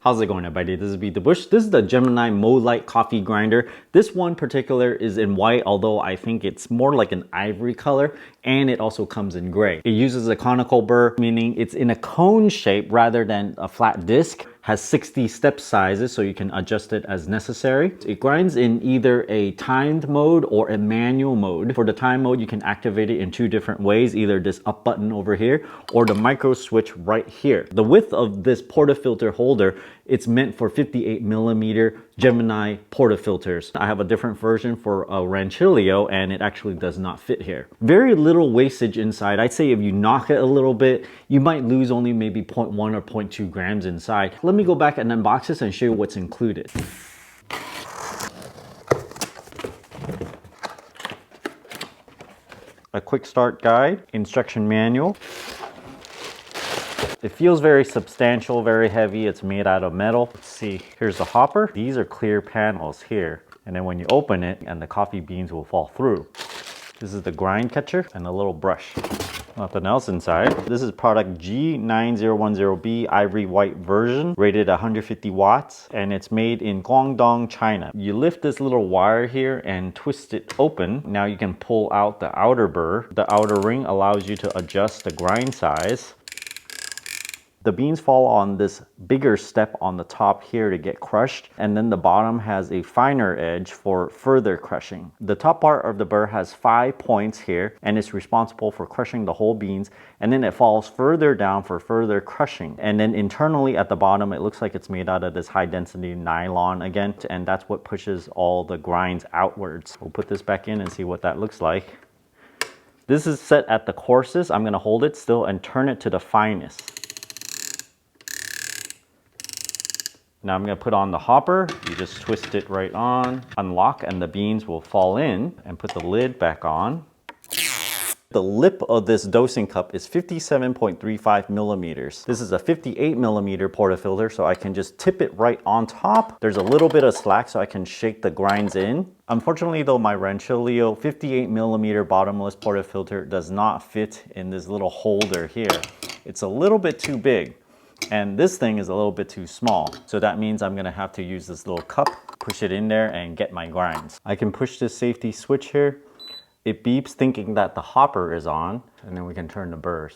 How's it going, everybody? This is Beat the Bush. This is the Gemilai Molight coffee grinder. This one particular is in white, although I think it's more like an ivory color, and it also comes in gray. It uses a conical burr, meaning it's in a cone shape rather than a flat disc. Has 60 step sizes, so you can adjust it as necessary. It grinds in either a timed mode or a manual mode. For the time mode, you can activate it in two different ways, either this up button over here or the micro switch right here. The width of this portafilter holder, it's meant for 58mm Gemilai portafilters. I have a different version for a Ranchilio, and it actually does not fit here. Very little wastage inside. I'd say if you knock it a little bit, you might lose only maybe 0.1 or 0.2 grams inside. Let me go back and unbox this and show you what's included. A quick start guide, instruction manual. It feels very substantial, very heavy. It's made out of metal. Let's see, here's the hopper. These are clear panels here. And then when you open it, and the coffee beans will fall through. This is the grind catcher and a little brush. Nothing else inside. This is product G9010B ivory white version, rated 150 watts, and it's made in Guangdong, China. You lift this little wire here and twist it open. Now you can pull out the outer burr. The outer ring allows you to adjust the grind size. The beans fall on this bigger step on the top here to get crushed, and then the bottom has a finer edge for further crushing. The top part of the burr has 5 points here, and it's responsible for crushing the whole beans, and then it falls further down for further crushing. And then internally at the bottom, it looks like it's made out of this high density nylon again, and that's what pushes all the grinds outwards. We'll put this back in and see what that looks like. This is set at the coarsest. I'm gonna hold it still and turn it to the finest. Now I'm going to put on the hopper. You just twist it right on, unlock, and the beans will fall in, and put the lid back on. The lip of this dosing cup is 57.35 millimeters. This is a 58mm portafilter, so I can just tip it right on top. There's a little bit of slack so I can shake the grinds in. Unfortunately though, my Ranchilio 58mm bottomless portafilter does not fit in this little holder here. It's a little bit too big. And this thing is a little bit too small. So that means I'm gonna have to use this little cup, push it in there and get my grinds. I can push this safety switch here. It beeps thinking that the hopper is on, and then we can turn the burrs.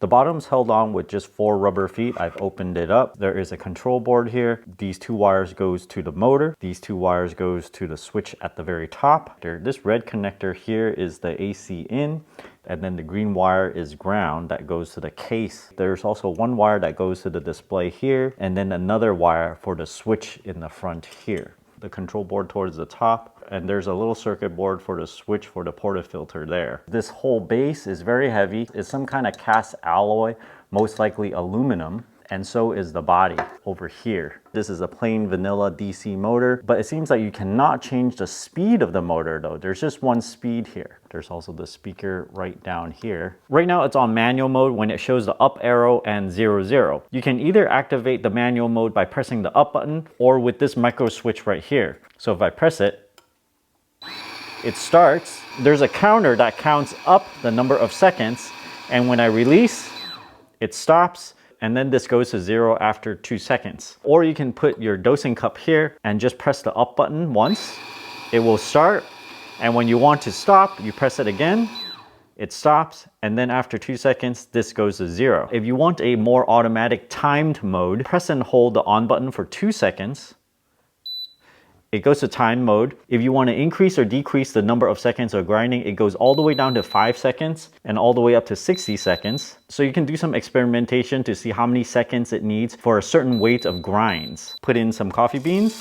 The bottom's held on with just 4 rubber feet. I've opened it up. There is a control board here. These 2 wires goes to the motor. These 2 wires goes to the switch at the very top. This red connector here is the AC in, and then the green wire is ground that goes to the case. There's also 1 wire that goes to the display here, and then another wire for the switch in the front here. The control board towards the top, and there's a little circuit board for the switch for the portafilter there. This whole base is very heavy. It's some kind of cast alloy, most likely aluminum, and so is the body over here. This is a plain vanilla DC motor, but it seems like you cannot change the speed of the motor though. There's just 1 speed here. There's also the speaker right down here. Right now it's on manual mode when it shows the up arrow and 00. You can either activate the manual mode by pressing the up button or with this micro switch right here. So if I press it, it starts. There's a counter that counts up the number of seconds, and when I release, it stops. And then this goes to 0 after 2 seconds. Or you can put your dosing cup here and just press the up button once. It will start, and when you want to stop, you press it again, it stops, and then after 2 seconds, this goes to 0. If you want a more automatic timed mode, press and hold the on button for 2 seconds. It goes to time mode. If you want to increase or decrease the number of seconds of grinding, it goes all the way down to 5 seconds and all the way up to 60 seconds. So you can do some experimentation to see how many seconds it needs for a certain weight of grinds. Put in some coffee beans.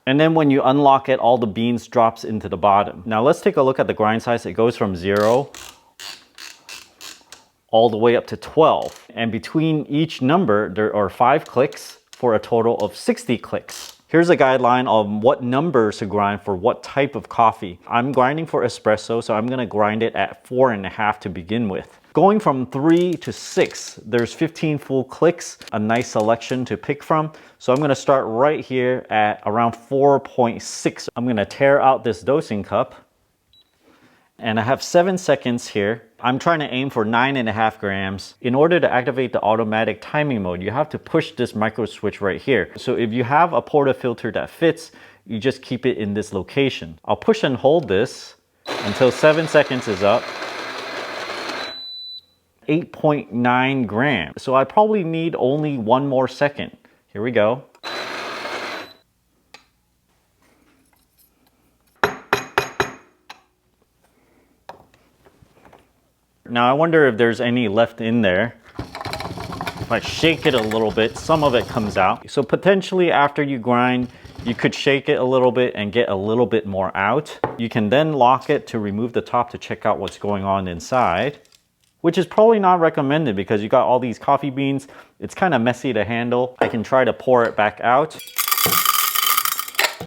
And then when you unlock it, all the beans drops into the bottom. Now let's take a look at the grind size. It goes from 0 all the way up to 12. And between each number, there are 5 clicks for a total of 60 clicks. Here's a guideline on what numbers to grind for what type of coffee. I'm grinding for espresso, so I'm gonna grind it at 4.5 to begin with. Going from 3 to 6, there's 15 full clicks, a nice selection to pick from. So I'm gonna start right here at around 4.6. I'm gonna tear out this dosing cup, and I have 7 seconds here. I'm trying to aim for 9.5 grams. In order to activate the automatic timing mode, you have to push this micro switch right here. So if you have a portafilter that fits, you just keep it in this location. I'll push and hold this until 7 seconds is up. 8.9 grams. So I probably need only 1 more second. Here we go. Now I wonder if there's any left in there. If I shake it a little bit, some of it comes out. So potentially after you grind, you could shake it a little bit and get a little bit more out. You can then lock it to remove the top to check out what's going on inside, which is probably not recommended because you got all these coffee beans. It's kind of messy to handle. I can try to pour it back out.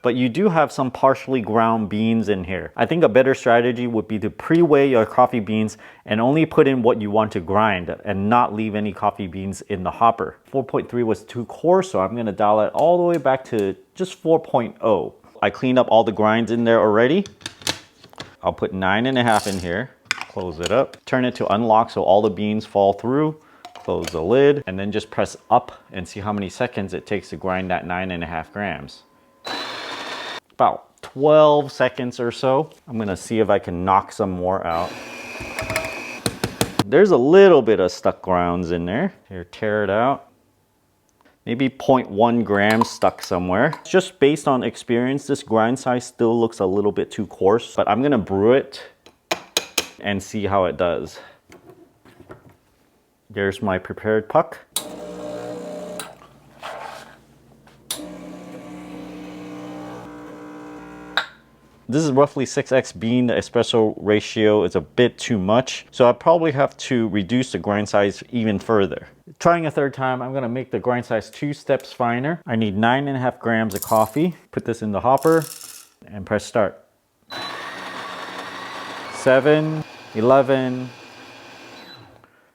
But you do have some partially ground beans in here. I think a better strategy would be to pre-weigh your coffee beans and only put in what you want to grind and not leave any coffee beans in the hopper. 4.3 was too coarse, so I'm gonna dial it all the way back to just 4.0. I cleaned up all the grinds in there already. I'll put 9.5 in here, close it up, turn it to unlock so all the beans fall through, close the lid, and then just press up and see how many seconds it takes to grind that 9.5 grams. About 12 seconds or so. I'm gonna see if I can knock some more out. There's a little bit of stuck grounds in there. Here, tear it out. Maybe 0.1 grams stuck somewhere. Just based on experience, this grind size still looks a little bit too coarse, but I'm gonna brew it and see how it does. There's my prepared puck. This is roughly 6x bean. The espresso ratio is a bit too much, so I probably have to reduce the grind size even further. Trying a third time, I'm gonna make the grind size 2 steps finer. I need 9.5 grams of coffee. Put this in the hopper and press start. 7, 11.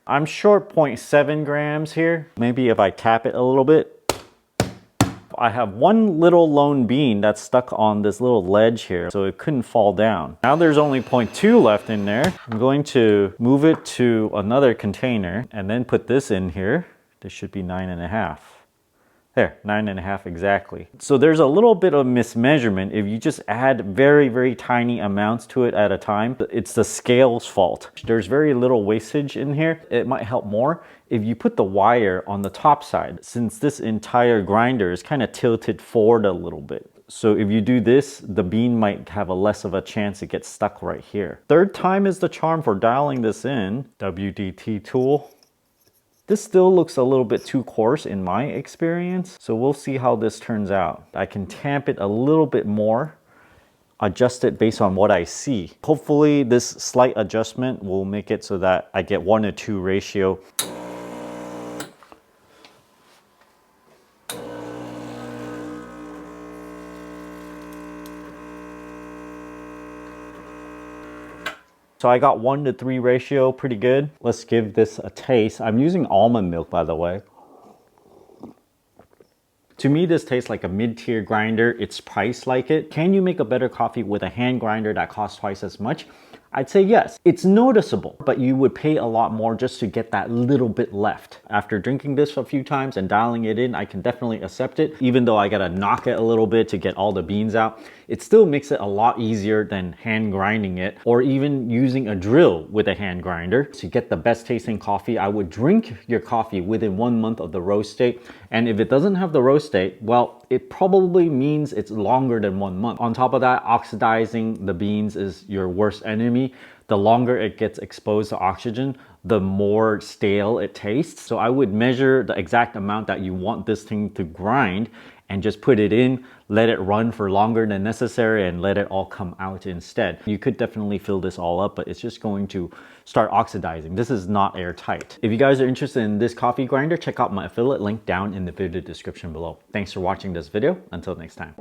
I'm short 0.7 grams here. Maybe if I tap it a little bit. I have one little lone bean that's stuck on this little ledge here, so it couldn't fall down. Now there's only 0.2 left in there. I'm going to move it to another container and then put this in here. This should be 9.5. There, 9.5 exactly. So there's a little bit of mismeasurement if you just add very, very tiny amounts to it at a time. It's the scale's fault. There's very little wastage in here. It might help more if you put the wire on the top side, since this entire grinder is kind of tilted forward a little bit. So if you do this, the bean might have a less of a chance to get stuck right here. Third time is the charm for dialing this in. WDT tool. This still looks a little bit too coarse in my experience, so we'll see how this turns out. I can tamp it a little bit more, adjust it based on what I see. Hopefully this slight adjustment will make it so that I get 1:2 ratio. So I got 1:3 ratio, pretty good. Let's give this a taste. I'm using almond milk, by the way. To me, this tastes like a mid-tier grinder. It's priced like it. Can you make a better coffee with a hand grinder that costs twice as much? I'd say yes. It's noticeable, but you would pay a lot more just to get that little bit left. After drinking this a few times and dialing it in, I can definitely accept it. Even though I gotta knock it a little bit to get all the beans out, it still makes it a lot easier than hand grinding it or even using a drill with a hand grinder. To get the best tasting coffee, I would drink your coffee within 1 month of the roast date. And if it doesn't have the roast date, well, it probably means it's longer than 1 month. On top of that, oxidizing the beans is your worst enemy. The longer it gets exposed to oxygen, the more stale it tastes. So I would measure the exact amount that you want this thing to grind and just put it in, let it run for longer than necessary and let it all come out instead. You could definitely fill this all up, but it's just going to start oxidizing. This is not airtight. If you guys are interested in this coffee grinder, check out my affiliate link down in the video description below. Thanks for watching this video. Until next time.